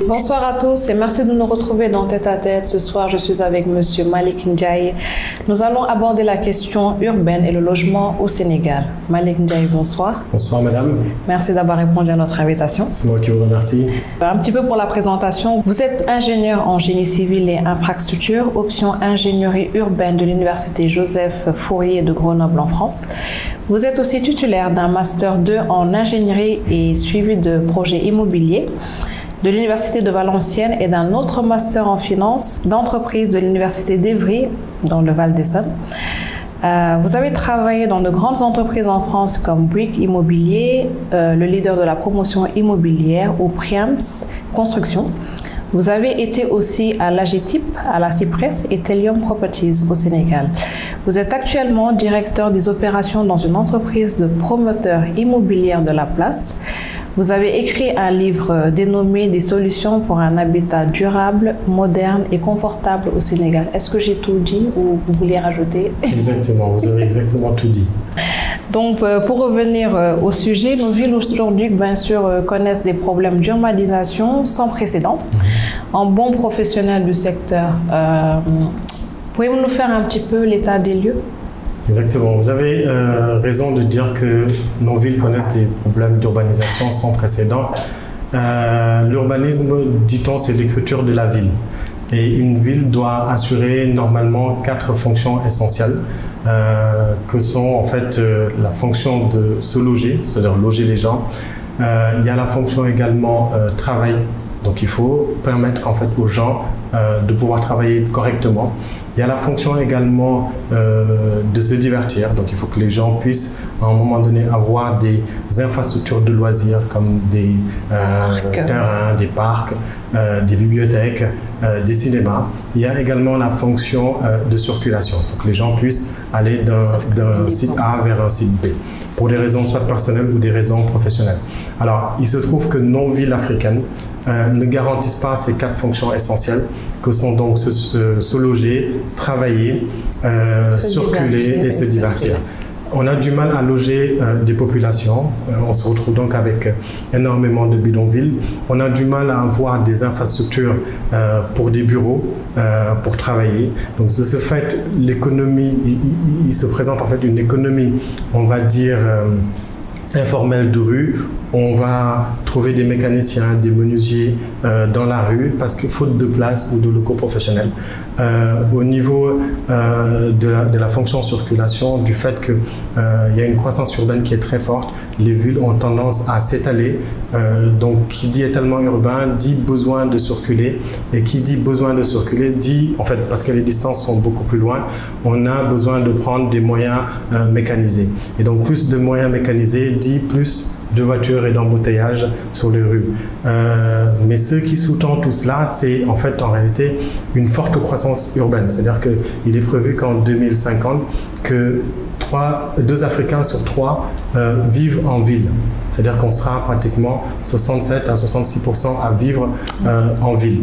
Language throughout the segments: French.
Bonsoir à tous et merci de nous retrouver dans Tête à Tête. Ce soir, je suis avec Monsieur Malick Ndiaye. Nous allons aborder la question urbaine et le logement au Sénégal. Malick Ndiaye, bonsoir. Bonsoir madame. Merci d'avoir répondu à notre invitation. C'est moi qui vous remercie. Un petit peu pour la présentation. Vous êtes ingénieur en génie civil et infrastructure, option ingénierie urbaine de l'université Joseph Fourier de Grenoble en France. Vous êtes aussi titulaire d'un master 2 en ingénierie et suivi de projets immobiliers de l'université de Valenciennes et d'un autre master en finance d'entreprise de l'université d'Evry dans le Val-d'Essonne. Vous avez travaillé dans de grandes entreprises en France comme Bouygues Immobilier, le leader de la promotion immobilière ou Priams Construction. Vous avez été aussi à l'AGETIP, à la Cypress et Telium Properties au Sénégal. Vous êtes actuellement directeur des opérations dans une entreprise de promoteurs immobiliers de la place. Vous avez écrit un livre dénommé « Des solutions pour un habitat durable, moderne et confortable au Sénégal ». Est-ce que j'ai tout dit ou vous voulez rajouter? Exactement, vous avez exactement tout dit. Donc, pour revenir au sujet, nos villes aujourd'hui, bien sûr, connaissent des problèmes d'urbanisation sans précédent. En bon professionnel du secteur, pouvez-vous nous faire un petit peu l'état des lieux? Exactement, vous avez raison de dire que nos villes connaissent des problèmes d'urbanisation sans précédent. L'urbanisme, dit-on, c'est l'écriture de la ville. Et une ville doit assurer normalement 4 fonctions essentielles, que sont en fait la fonction de se loger, c'est-à-dire loger les gens. Il y a la fonction également travail, donc il faut permettre en fait aux gens de pouvoir travailler correctement. Il y a la fonction également de se divertir, donc il faut que les gens puissent à un moment donné avoir des infrastructures de loisirs comme des terrains, des parcs, des bibliothèques, des cinémas. Il y a également la fonction de circulation, il faut que les gens puissent aller d'un site A vers un site B, pour des raisons soit personnelles ou des raisons professionnelles. Alors, il se trouve que nos villes africaines ne garantissent pas ces 4 fonctions essentielles que sont donc se loger, travailler, circuler et se divertir. On a du mal à loger des populations, on se retrouve donc avec énormément de bidonvilles. On a du mal à avoir des infrastructures pour des bureaux, pour travailler. Donc de ce fait, l'économie, il se présente en fait une économie, on va dire, informelle de rue. On va trouver des mécaniciens, des menuisiers dans la rue parce que faute de place ou de locaux professionnels. Au niveau de la fonction circulation, du fait qu'il y a une croissance urbaine qui est très forte, les villes ont tendance à s'étaler. Donc qui dit étalement urbain dit besoin de circuler, et qui dit besoin de circuler dit, en fait, parce que les distances sont beaucoup plus loin, on a besoin de prendre des moyens mécanisés. Et donc plus de moyens mécanisés dit plus de voitures et d'embouteillages sur les rues. Mais ce qui sous-tend tout cela, c'est en fait en réalité une forte croissance urbaine. C'est-à-dire qu'il est prévu qu'en 2050, que 2 Africains sur 3 vivent en ville. C'est-à-dire qu'on sera pratiquement 67 à 66% à vivre en ville.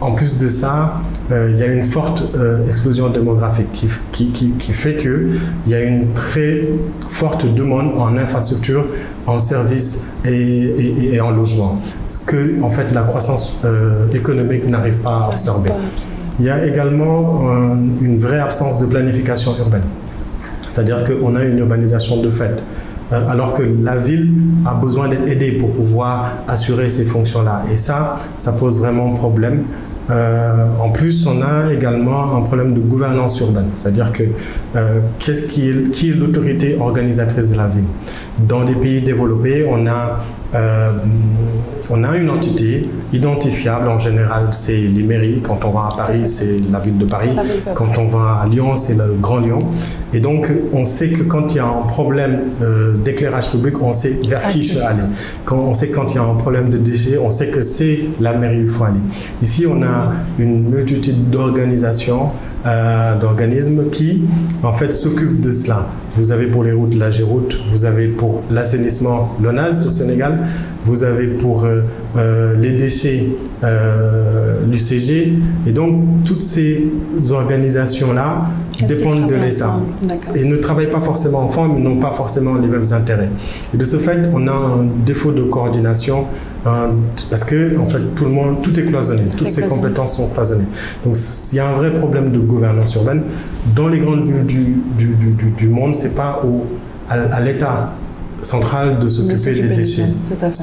En plus de ça, il y a une forte explosion démographique qui fait qu'il y a une très forte demande en infrastructure, en services et en logement. Ce que en fait, la croissance économique n'arrive pas à absorber. Il y a également une vraie absence de planification urbaine. C'est-à-dire qu'on a une urbanisation de fait. Alors que la ville a besoin d'être aidée pour pouvoir assurer ces fonctions-là. Et ça pose vraiment problème. En plus, on a également un problème de gouvernance urbaine, c'est-à-dire que qui est l'autorité organisatrice de la ville? Dans les pays développés, on a une entité identifiable, en général c'est les mairies. Quand on va à Paris, c'est la ville de Paris. Quand on va à Lyon, c'est le Grand Lyon. Et donc on sait que quand il y a un problème d'éclairage public, on sait vers qui il faut aller. On sait quand il y a un problème de déchets, on sait que c'est la mairie où il faut aller. Ici, on a une multitude d'organisations, d'organismes qui en fait s'occupent de cela. Vous avez pour les routes l'AGEROUTE, vous avez pour l'assainissement l'ONAS au Sénégal, vous avez pour les déchets l'UCG, et donc toutes ces organisations-là dépendent de l'État et ne travaillent pas forcément ensemble, n'ont pas forcément les mêmes intérêts. Et de ce fait, on a un défaut de coordination parce que en fait, tout est cloisonné, toutes ces compétences sont cloisonnées. Donc il y a un vrai problème de gouvernance urbaine. Dans les grandes villes du monde, c'est pas à l'État central de s'occuper des déchets.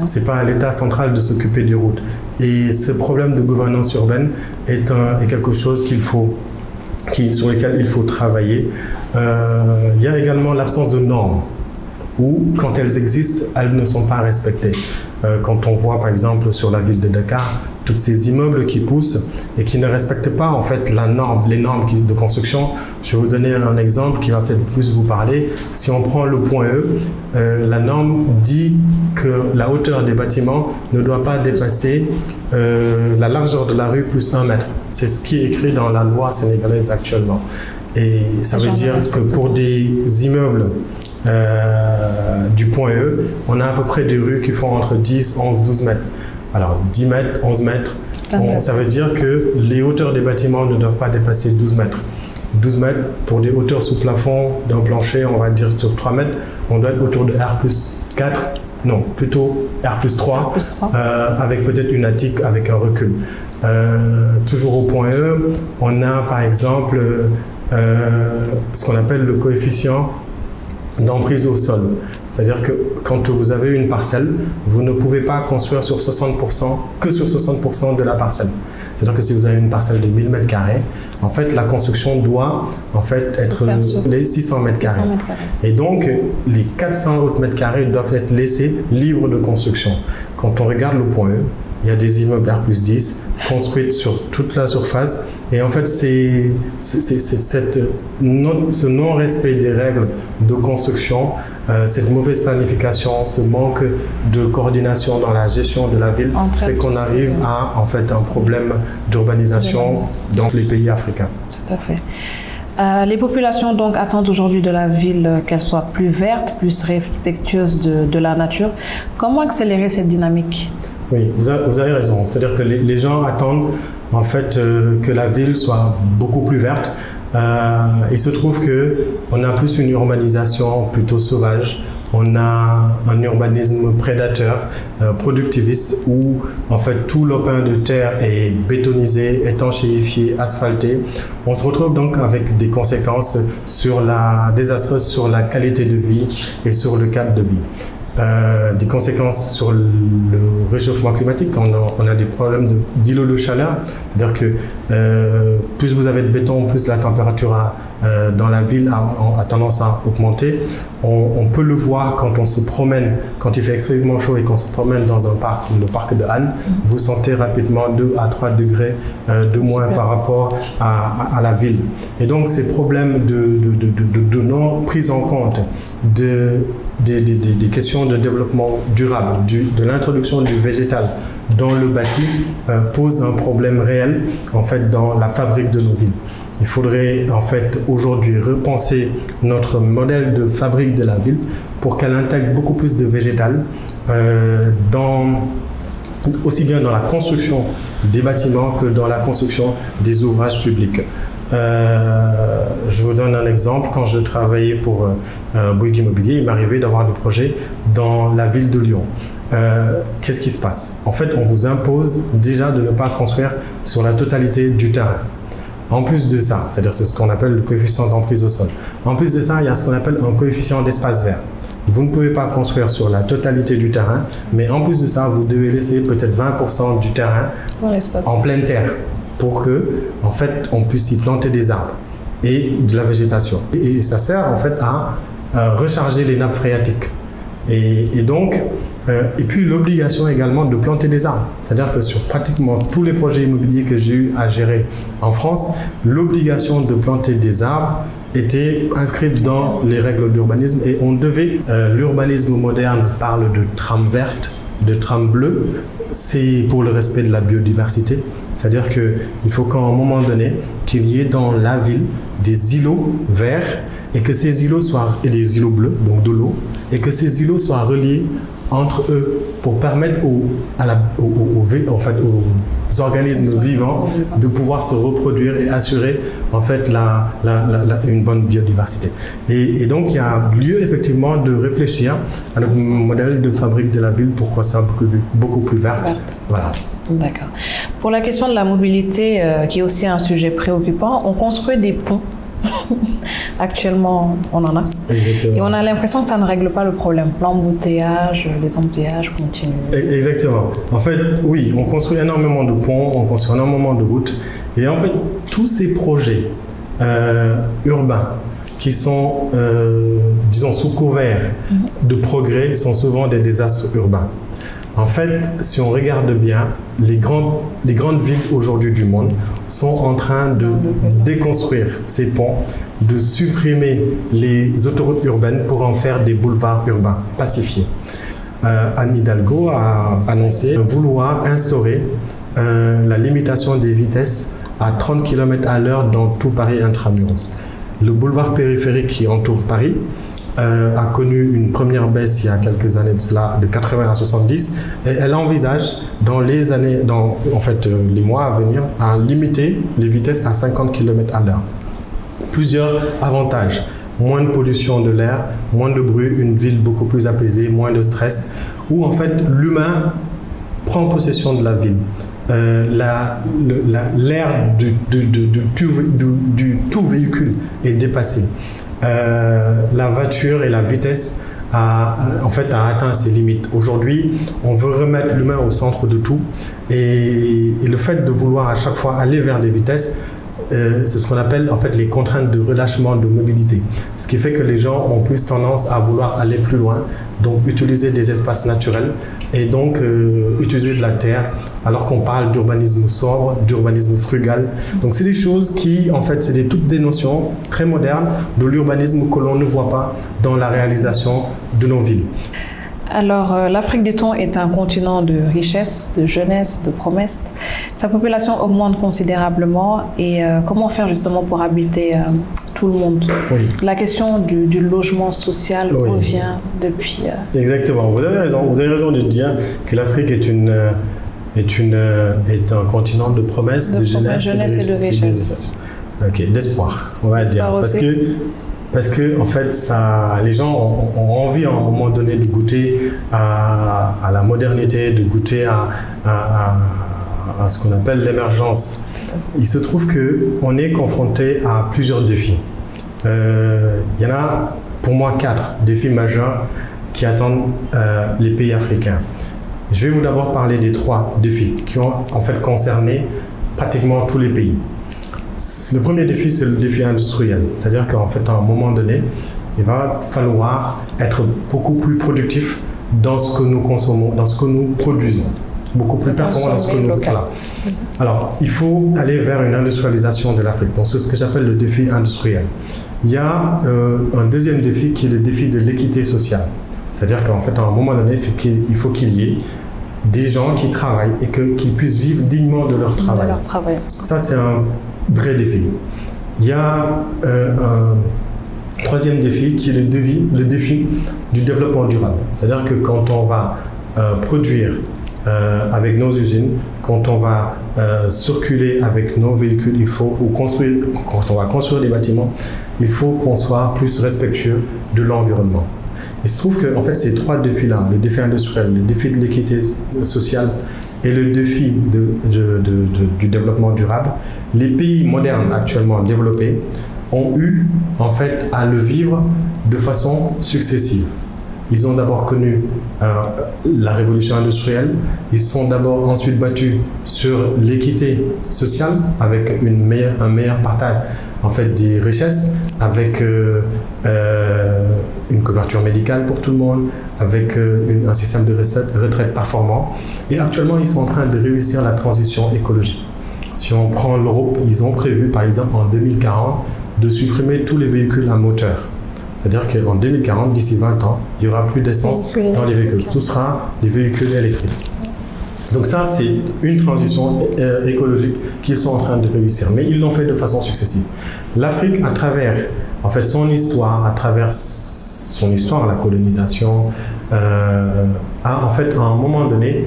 C'est pas à l'État central de s'occuper des routes. Et ce problème de gouvernance urbaine est quelque chose sur lequel il faut travailler. Il y a également l'absence de normes, où quand elles existent, elles ne sont pas respectées. Quand on voit par exemple sur la ville de Dakar, tous ces immeubles qui poussent et qui ne respectent pas en fait les normes de construction. Je vais vous donner un exemple qui va peut-être plus vous parler. Si on prend le point E, la norme dit que la hauteur des bâtiments ne doit pas dépasser la largeur de la rue plus 1 mètre. C'est ce qui est écrit dans la loi sénégalaise actuellement. Et ça veut dire que pour des immeubles du point E, on a à peu près des rues qui font entre 10, 11, 12 mètres. Alors 10 mètres, 11 mètres, ça veut dire que les hauteurs des bâtiments ne doivent pas dépasser 12 mètres. 12 mètres pour des hauteurs sous plafond d'un plancher, on va dire sur 3 mètres, on doit être autour de R plus 4, non, plutôt R plus 3, avec peut-être une attique avec un recul. Toujours au point E, on a par exemple ce qu'on appelle le coefficient d'emprise au sol. C'est-à-dire que quand vous avez une parcelle, vous ne pouvez pas construire sur 60%, que sur 60% de la parcelle. C'est-à-dire que si vous avez une parcelle de 1000 m², en fait, la construction doit en fait être les 600 m². Et donc, les 400 autres mètres carrés doivent être laissés libres de construction. Quand on regarde le point E, il y a des immeubles R plus 10 construits sur toute la surface. Et en fait, c'est ce non-respect des règles de construction, cette mauvaise planification, ce manque de coordination dans la gestion de la ville fait qu'on arrive à en fait, un problème d'urbanisation dans les pays africains. Tout à fait. Les populations donc attendent aujourd'hui de la ville qu'elle soit plus verte, plus respectueuse de la nature. Comment accélérer cette dynamique ? Oui, vous avez raison. C'est-à-dire que les gens attendent en fait que la ville soit beaucoup plus verte. Il se trouve qu'on a plus une urbanisation plutôt sauvage. On a un urbanisme prédateur, productiviste, où en fait tout lopin de terre est bétonisé, étanchéifié, asphalté. On se retrouve donc avec des conséquences désastreuses sur la qualité de vie et sur le cadre de vie. Des conséquences sur le réchauffement climatique. On a des problèmes d'îlots de chaleur, c'est-à-dire que plus vous avez de béton, plus la température dans la ville a tendance à augmenter. On peut le voir quand on se promène, quand il fait extrêmement chaud et qu'on se promène dans un parc, le parc de Hann, vous sentez rapidement 2 à 3 degrés de moins par rapport à la ville. Et donc ces problèmes de non prise en compte des questions de développement durable, de l'introduction du végétal dans le bâti pose un problème réel en fait dans la fabrique de nos villes. Il faudrait en fait aujourd'hui repenser notre modèle de fabrique de la ville pour qu'elle intègre beaucoup plus de végétal aussi bien dans la construction des bâtiments que dans la construction des ouvrages publics. Je vous donne un exemple. Quand je travaillais pour Bouygues Immobilier, il m'arrivait d'avoir des projets dans la ville de Lyon. Qu'est-ce qui se passe? En fait, on vous impose déjà de ne pas construire sur la totalité du terrain. En plus de ça, c'est-à-dire c'est ce qu'on appelle le coefficient d'emprise au sol. En plus de ça, il y a ce qu'on appelle un coefficient d'espace vert. Vous ne pouvez pas construire sur la totalité du terrain, mais en plus de ça, vous devez laisser peut-être 20% du terrain en pleine terre pour que, en fait, on puisse y planter des arbres et de la végétation. Et ça sert en fait à recharger les nappes phréatiques. Et donc, et puis l'obligation également de planter des arbres. C'est-à-dire que sur pratiquement tous les projets immobiliers que j'ai eu à gérer en France, l'obligation de planter des arbres était inscrite dans les règles d'urbanisme et on devait, l'urbanisme moderne parle de trame verte, de trame bleue, c'est pour le respect de la biodiversité. C'est-à-dire qu'il faut qu'à un moment donné, qu'il y ait dans la ville des îlots verts et que ces îlots soient, et des îlots bleus, donc de l'eau, et que ces îlots soient reliés entre eux pour permettre aux organismes vivants de pouvoir se reproduire et assurer en fait une bonne biodiversité. Et donc il y a lieu effectivement de réfléchir à notre modèle de fabrique de la ville, pourquoi c'est beaucoup plus verte. Voilà. D'accord. Pour la question de la mobilité, qui est aussi un sujet préoccupant, on construit des ponts. Actuellement, on en a. Exactement. Et on a l'impression que ça ne règle pas le problème. L'embouteillage, les embouteillages continuent. Exactement. En fait, oui, on construit énormément de ponts, on construit énormément de routes. Et en fait, tous ces projets urbains qui sont, disons, sous couvert de progrès sont souvent des désastres urbains. En fait, si on regarde bien, les grandes villes aujourd'hui du monde sont en train de déconstruire ces ponts, de supprimer les autoroutes urbaines pour en faire des boulevards urbains pacifiés. Anne Hidalgo a annoncé vouloir instaurer la limitation des vitesses à 30 km à l'heure dans tout Paris intramuros. Le boulevard périphérique qui entoure Paris a connu une première baisse il y a quelques années de cela, de 80 à 70, et elle envisage dans les mois à venir à limiter les vitesses à 50 km à l'heure. Plusieurs avantages: moins de pollution de l'air, moins de bruit, une ville beaucoup plus apaisée, moins de stress, où en fait l'humain prend possession de la ville. L'ère du tout véhicule est dépassée. La voiture et la vitesse a atteint ses limites. Aujourd'hui, on veut remettre l'humain au centre de tout, et le fait de vouloir à chaque fois aller vers des vitesses, c'est ce qu'on appelle en fait les contraintes de relâchement de mobilité. Ce qui fait que les gens ont plus tendance à vouloir aller plus loin, donc utiliser des espaces naturels et donc utiliser de la terre, alors qu'on parle d'urbanisme sobre, d'urbanisme frugal. Donc c'est des choses qui, en fait, c'est toutes des notions très modernes de l'urbanisme que l'on ne voit pas dans la réalisation de nos villes. Alors, l'Afrique du Thon est un continent de richesse, de jeunesse, de promesses. Sa population augmente considérablement, et comment faire justement pour habiter tout le monde? Oui. La question du logement social revient depuis... Exactement, vous avez raison de dire que l'Afrique est un continent de promesses, de jeunesse et de richesse. Ok, d'espoir, on va dire. Parce que en fait, les gens ont envie à un moment donné de goûter à la modernité, de goûter à ce qu'on appelle l'émergence. Il se trouve qu'on est confronté à plusieurs défis. Il y en a pour moi 4 défis majeurs qui attendent les pays africains. Je vais vous d'abord parler des 3 défis qui ont en fait concerné pratiquement tous les pays. Le premier défi, c'est le défi industriel. C'est-à-dire qu'en fait, à un moment donné, il va falloir être beaucoup plus productif dans ce que nous consommons, dans ce que nous produisons. Beaucoup plus performant dans ce que nous... Voilà. Alors, il faut aller vers une industrialisation de l'Afrique. Donc, c'est ce que j'appelle le défi industriel. Il y a un deuxième défi qui est le défi de l'équité sociale. C'est-à-dire qu'en fait, à un moment donné, il faut qu'il y ait des gens qui travaillent et qu'ils puissent vivre dignement de leur travail. Ça, c'est un vrai défi. Il y a un troisième défi qui est le défi du développement durable. C'est-à-dire que quand on va produire avec nos usines, quand on va circuler avec nos véhicules, quand on va construire des bâtiments, il faut qu'on soit plus respectueux de l'environnement. Il se trouve que en fait, ces 3 défis-là, le défi industriel, le défi de l'équité sociale et le défi du développement durable, les pays modernes actuellement développés ont eu en fait à le vivre de façon successive. Ils ont d'abord connu la révolution industrielle, ils se sont d'abord ensuite battus sur l'équité sociale avec un meilleur partage en fait des richesses, avec une couverture médicale pour tout le monde, avec un système de retraite performant. Et actuellement, ils sont en train de réussir la transition écologique. Si on prend l'Europe, ils ont prévu, par exemple, en 2040, de supprimer tous les véhicules à moteur. C'est-à-dire qu'en 2040, d'ici 20 ans, il n'y aura plus d'essence dans les véhicules. Ce sera des véhicules électriques. Donc ça, c'est une transition écologique qu'ils sont en train de réussir. Mais ils l'ont fait de façon successive. L'Afrique, à travers en fait, son histoire, à travers son histoire, la colonisation, en fait, à un moment donné,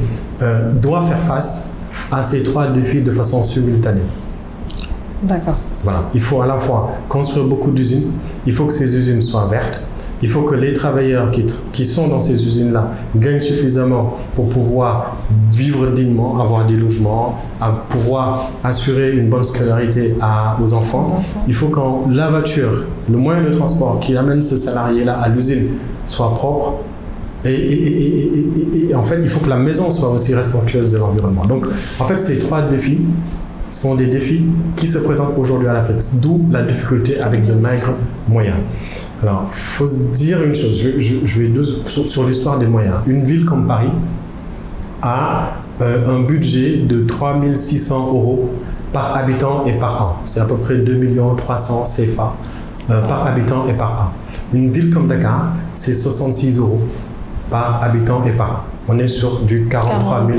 doit faire face à ces trois défis de façon simultanée. D'accord. Voilà. Il faut à la fois construire beaucoup d'usines, il faut que ces usines soient vertes, il faut que les travailleurs qui sont dans ces usines-là gagnent suffisamment pour pouvoir vivre dignement, avoir des logements, pouvoir assurer une bonne scolarité aux enfants. Il faut que la voiture, le moyen de transport qui amène ce salarié-là à l'usine soit propre. Et en fait, il faut que la maison soit aussi respectueuse de l'environnement. Donc, en fait, ces trois défis sont des défis qui se présentent aujourd'hui à l'Afrique, d'où la difficulté avec de maigres moyens. Alors, il faut se dire une chose, je vais sur l'histoire des moyens. Une ville comme Paris a un budget de 3 600 € par habitant et par an. C'est à peu près 2 300 000 CFA par habitant et par an. Une ville comme Dakar, c'est 66 € par habitant et par an. On est sur du 43 000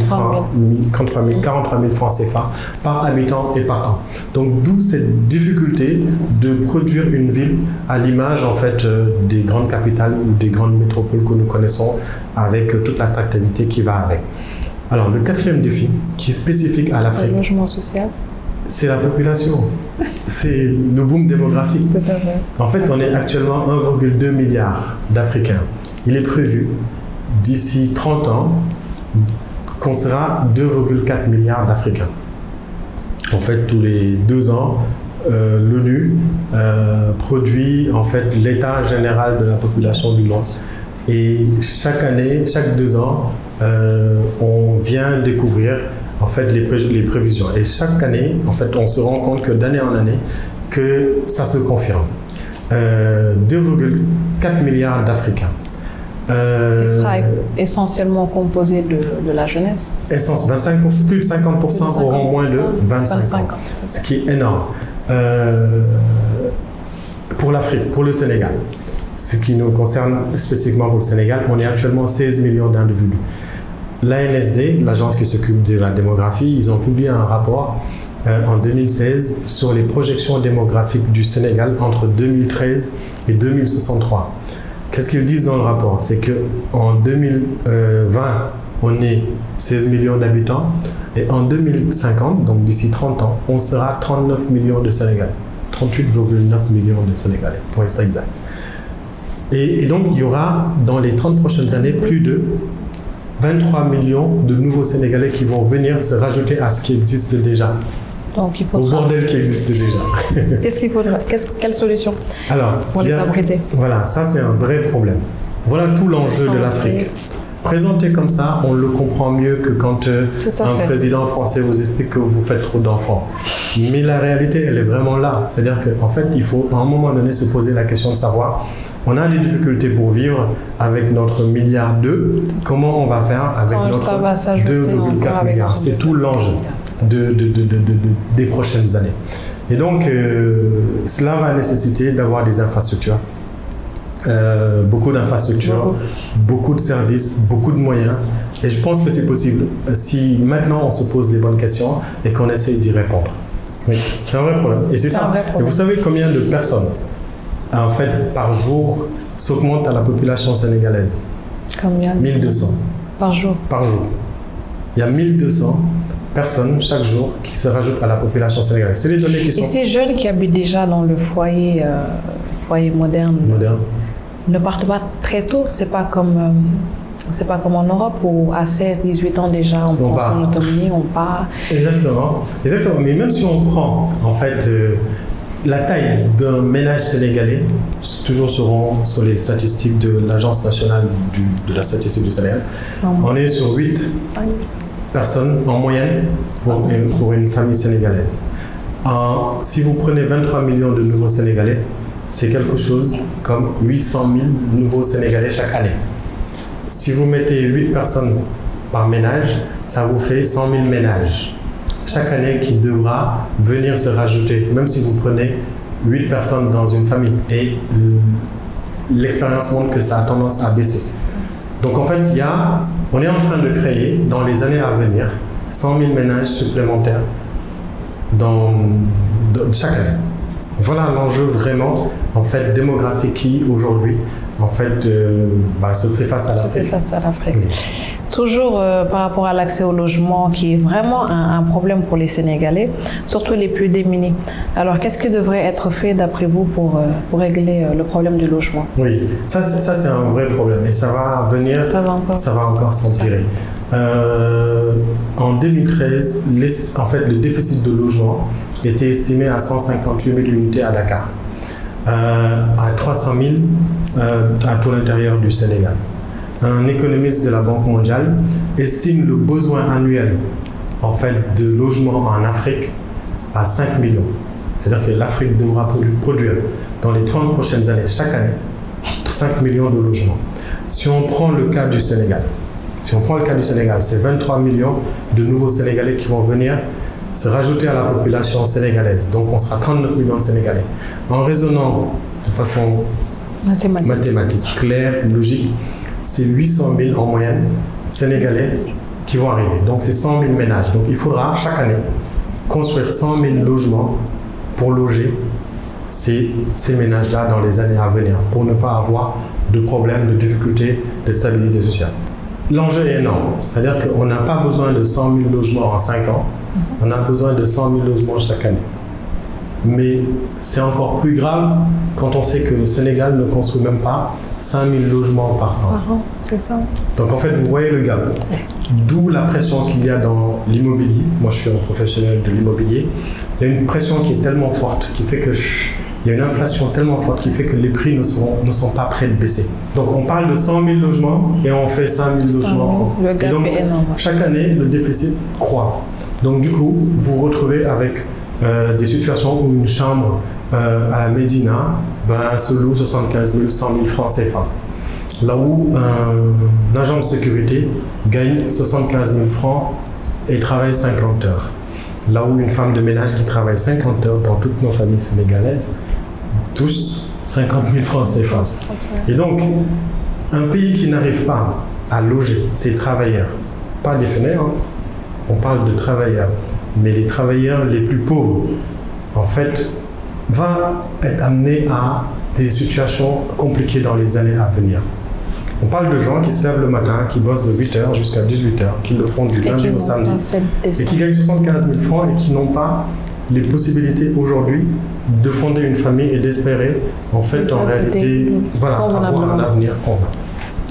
francs CFA par habitant et par an. Donc d'où cette difficulté de produire une ville à l'image en fait des grandes capitales ou des grandes métropoles que nous connaissons avec toute l'attractivité qui va avec. Alors le quatrième défi qui est spécifique à l'Afrique, le logement social, c'est la population, c'est le boom démographique. En fait, on est actuellement 1,2 milliard d'Africains. Il est prévu d'ici 30 ans, qu'on sera 2,4 milliards d'Africains. En fait, tous les 2 ans, l'ONU produit en fait l'état général de la population du monde. Et chaque année, chaque 2 ans, on vient découvrir en fait les prévisions. Et chaque année, en fait, on se rend compte que d'année en année, que ça se confirme. 2,4 milliards d'Africains. Qui sera essentiellement composé de la jeunesse. 25%, plus de 50% auront moins de 25 ans, ce qui est énorme. Pour l'Afrique, pour le Sénégal, ce qui nous concerne spécifiquement pour le Sénégal, on est actuellement 16 millions d'individus. L'ANSD, l'agence qui s'occupe de la démographie, ils ont publié un rapport en 2016 sur les projections démographiques du Sénégal entre 2013 et 2063. Qu'est-ce qu'ils disent dans le rapport? C'est qu'en 2020, on est 16 millions d'habitants et en 2050, donc d'ici 30 ans, on sera 39 millions de Sénégalais. 38,9 millions de Sénégalais, pour être exact. Et donc, il y aura dans les 30 prochaines années plus de 23 millions de nouveaux Sénégalais qui vont venir se rajouter à ce qui existe déjà. Donc, il au bordel qui existe déjà. Qu'est-ce qu'il faudra? Quelle solution pour les abriter? Voilà, ça c'est un vrai problème. Voilà tout l'enjeu de l'Afrique. Présenté comme ça, on le comprend mieux que quand un président français vous explique que vous faites trop d'enfants. Mais la réalité, elle est vraiment là. C'est-à-dire qu'en fait, il faut à un moment donné se poser la question de savoir, on a des difficultés pour vivre avec notre milliard 2, comment on va faire avec notre 2,4 milliards? C'est tout l'enjeu des prochaines années. Et donc, cela va nécessiter d'avoir des infrastructures, beaucoup d'infrastructures, beaucoup de services, beaucoup de moyens. Et je pense que c'est possible si maintenant on se pose les bonnes questions et qu'on essaie d'y répondre. Oui, c'est un vrai problème. Et c'est ça. Et vous savez combien de personnes, en fait, par jour, s'augmentent à la population sénégalaise? Combien? 1200. Par jour? Par jour. Il y a 1200 personnes chaque jour qui se rajoutent à la population sénégalaise. C'est les données qui sont... Et ces jeunes qui habitent déjà dans le foyer moderne ne partent pas très tôt. C'est pas comme en Europe où à 16-18 ans déjà on prend son autonomie, on part. Exactement. Mais même si on prend en fait la taille d'un ménage sénégalais, toujours sur les statistiques de l'Agence nationale de la statistique du Sénégal, on est sur 8 personnes en moyenne pour une famille sénégalaise. Si vous prenez 23 millions de nouveaux Sénégalais, c'est quelque chose comme 800 000 nouveaux Sénégalais chaque année. Si vous mettez 8 personnes par ménage, ça vous fait 100 000 ménages chaque année qui devra venir se rajouter, même si vous prenez 8 personnes dans une famille. Et l'expérience montre que ça a tendance à baisser. Donc en fait, on est en train de créer, dans les années à venir, 100 000 ménages supplémentaires chaque année. Voilà l'enjeu vraiment, en fait, démographique qui, aujourd'hui, en fait, se fait face à l'Afrique. Oui. Toujours par rapport à l'accès au logement, qui est vraiment un problème pour les Sénégalais, surtout les plus démunis. Alors, qu'est-ce qui devrait être fait, d'après vous, pour régler le problème du logement? Oui, ça c'est un vrai problème et ça va venir, ça va encore s'empirer. En 2013, le déficit de logement était estimé à 158 000 unités à Dakar, à 300 000 à tout l'intérieur du Sénégal. Un économiste de la Banque mondiale estime le besoin annuel de logement en Afrique à 5 millions. C'est-à-dire que l'Afrique devra produire dans les 30 prochaines années, chaque année, 5 millions de logements. Si on prend le cas du Sénégal, c'est 23 millions de nouveaux Sénégalais qui vont venir se rajouter à la population sénégalaise. Donc on sera 39 millions de Sénégalais. En raisonnant de façon mathématique, claire, logique, c'est 800 000 en moyenne Sénégalais qui vont arriver. Donc c'est 100 000 ménages. Donc il faudra chaque année construire 100 000 logements pour loger ces ménages-là dans les années à venir, pour ne pas avoir de problèmes, de difficultés de stabilité sociale. L'enjeu est énorme, c'est-à-dire qu'on n'a pas besoin de 100 000 logements en 5 ans, on a besoin de 100 000 logements chaque année. Mais c'est encore plus grave quand on sait que le Sénégal ne construit même pas 5 000 logements par an. C'est ça. Donc en fait, vous voyez le gap. D'où la pression qu'il y a dans l'immobilier. Moi, je suis un professionnel de l'immobilier. Il y a une pression qui est tellement forte, qui fait que il y a une inflation tellement forte qui fait que les prix ne sont pas prêts de baisser. Donc on parle de 100 000 logements et on fait 5 000 logements. Le gap est énorme. Chaque année, le déficit croît. Donc du coup, vous vous retrouvez avec des situations où une chambre à la Médina se loue 75 000, 100 000 francs CFA. Là où un agent de sécurité gagne 75 000 francs et travaille 50 heures. Là où une femme de ménage qui travaille 50 heures dans toutes nos familles sénégalaises touche 50 000 francs CFA. Et donc, un pays qui n'arrive pas à loger ses travailleurs, pas des fainéants, on parle de travailleurs, mais les travailleurs les plus pauvres, en fait, va être amené à des situations compliquées dans les années à venir. On parle de gens qui se lèvent le matin, qui bossent de 8h jusqu'à 18h, qui le font du lundi au samedi, et qui gagnent 75 000 francs et qui n'ont pas les possibilités aujourd'hui de fonder une famille et d'espérer, en réalité, avoir un avenir convenable.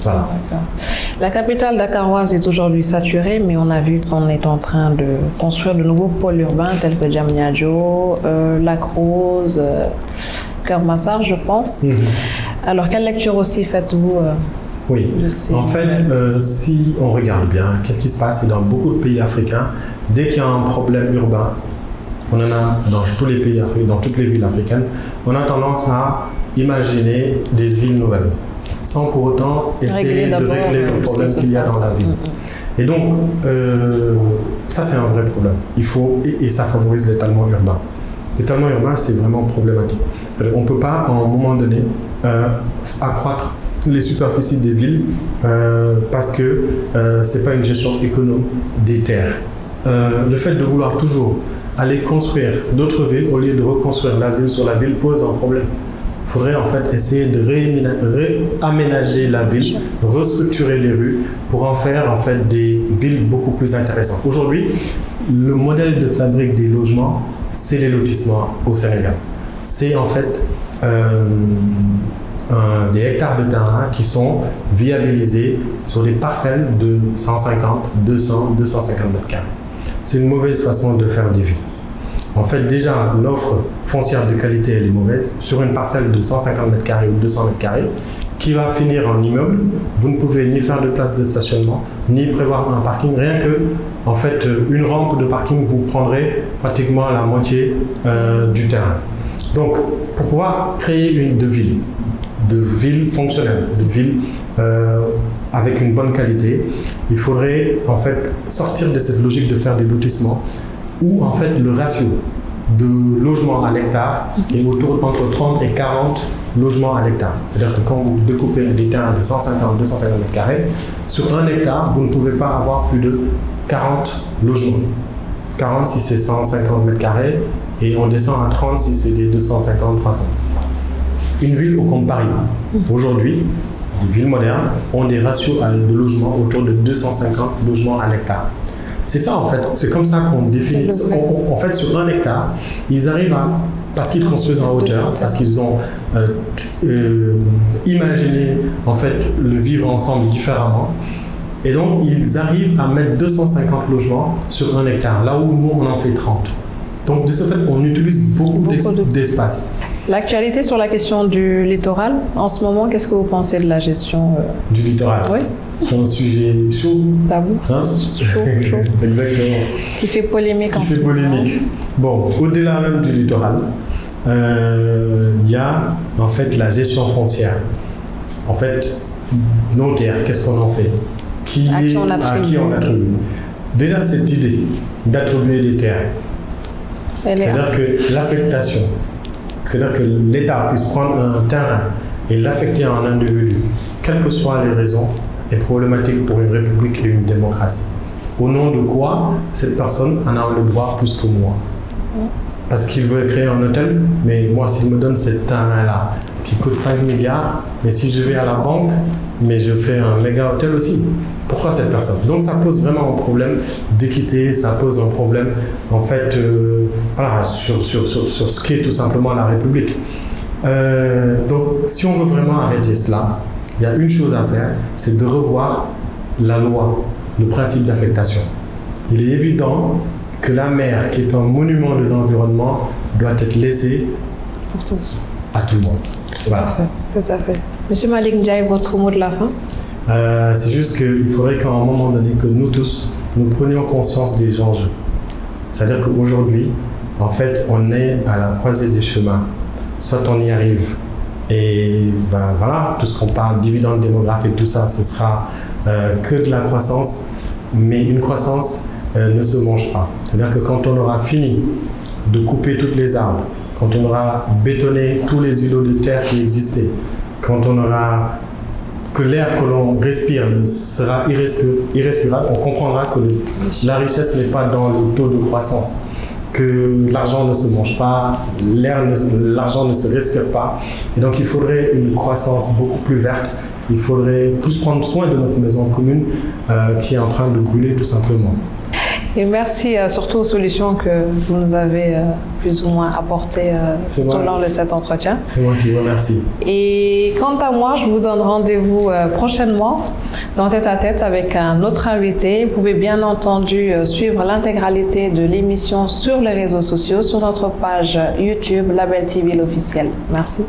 Voilà. La capitale dakaroise est aujourd'hui saturée, mais on a vu qu'on est en train de construire de nouveaux pôles urbains tels que Diamniadio, Lac Rose, Keur Massar, je pense. Alors, quelle lecture aussi faites-vous Oui, si on regarde bien, qu'est-ce qui se passe? Et dans beaucoup de pays africains, dès qu'il y a un problème urbain, on en a dans tous les pays africains, dans toutes les villes africaines, on a tendance à imaginer des villes nouvelles, sans pour autant essayer de régler le problème qu'il y a dans la ville. Et donc, ça c'est un vrai problème. Et ça favorise l'étalement urbain. L'étalement urbain, c'est vraiment problématique. On ne peut pas, à un moment donné, accroître les superficies des villes parce que ce n'est pas une gestion économe des terres. Le fait de vouloir toujours aller construire d'autres villes au lieu de reconstruire la ville sur la ville pose un problème. Il faudrait essayer de réaménager la ville, restructurer les rues pour en faire des villes beaucoup plus intéressantes. Aujourd'hui, le modèle de fabrique des logements, c'est les lotissements au Sénégal. C'est des hectares de terrain qui sont viabilisés sur des parcelles de 150, 200, 250 mètres carrés. C'est une mauvaise façon de faire des villes. Déjà, l'offre foncière de qualité, elle est mauvaise. Sur une parcelle de 150 mètres carrés ou 200 mètres carrés, qui va finir en immeuble, vous ne pouvez ni faire de place de stationnement, ni prévoir un parking. Rien que, une rampe de parking, vous prendrez pratiquement la moitié du terrain. Donc, pour pouvoir créer de villes fonctionnelles, de villes avec une bonne qualité, il faudrait sortir de cette logique de faire des lotissements où le ratio de logements à l'hectare est entre 30 et 40 logements à l'hectare. C'est-à-dire que quand vous découpez des terrains de 150, 250 mètres carrés, sur un hectare, vous ne pouvez pas avoir plus de 40 logements. 40 si c'est 150 mètres carrés et on descend à 30 si c'est des 250, 300. une ville comme Paris. Aujourd'hui, les villes modernes ont des ratios de logements autour de 250 logements à l'hectare. C'est ça en fait, c'est comme ça qu'on définit. En fait, sur 1 hectare, ils arrivent à, parce qu'ils construisent en hauteur, parce qu'ils ont imaginé en fait le vivre ensemble différemment. Et donc, ils arrivent à mettre 250 logements sur 1 hectare, là où nous, on en fait 30. Donc, de ce fait, on utilise beaucoup d'espace. L'actualité sur la question du littoral, en ce moment, qu'est-ce que vous pensez de la gestion du littoral? Oui. C'est un sujet chaud. Tabou. Hein? Chaud. Exactement. Qui fait polémique en ce moment. Polémique. Bon, au-delà même du littoral, il y a en fait la gestion foncière. En fait, nos terres, qu'est-ce qu'on en fait? À qui on attribue? Déjà, cette idée d'attribuer des terres, c'est-à-dire que l'affectation, c'est-à-dire que l'État puisse prendre un terrain et l'affecter à un individu, quelles que soient les raisons, est problématique pour une république et une démocratie. Au nom de quoi cette personne en a le droit plus que moi? Parce qu'il veut créer un hôtel, mais moi, s'il me donne cet terrain-là, qui coûte 5 milliards, mais si je vais à la banque, mais je fais un méga hôtel aussi. Pourquoi cette personne? Donc ça pose vraiment un problème d'équité, ça pose un problème en fait voilà, sur ce qu'est tout simplement la République. Donc si on veut vraiment arrêter cela, il y a une chose à faire, c'est de revoir la loi, le principe d'affectation. Il est évident que la mer, qui est un monument de l'environnement, doit être laissée pour tous, à tout le monde. Voilà. Tout à fait. Monsieur Malick Ndiaye, votre mot de la fin? C'est juste qu'il faudrait qu'à un moment donné, que nous tous, nous prenions conscience des enjeux. C'est-à-dire qu'aujourd'hui, en fait, on est à la croisée des chemins. Soit on y arrive, et ben voilà, tout ce qu'on parle, dividendes démographiques, tout ça, ce sera que de la croissance, mais une croissance ne se mange pas. C'est-à-dire que quand on aura fini de couper toutes les arbres, quand on aura bétonné tous les îlots de terre qui existaient, quand on aura que l'air que l'on respire sera irrespirable, on comprendra que la richesse n'est pas dans le taux de croissance, que l'argent ne se mange pas, l'argent ne se respire pas. Et donc il faudrait une croissance beaucoup plus verte. Il faudrait plus prendre soin de notre maison commune qui est en train de brûler tout simplement. Et merci surtout aux solutions que vous nous avez plus ou moins apportées tout au long de cet entretien. C'est moi qui vous remercie. Et quant à moi, je vous donne rendez-vous prochainement dans Tête à Tête avec un autre invité. Vous pouvez bien entendu suivre l'intégralité de l'émission sur les réseaux sociaux, sur notre page YouTube Label TV l'officiel. Merci.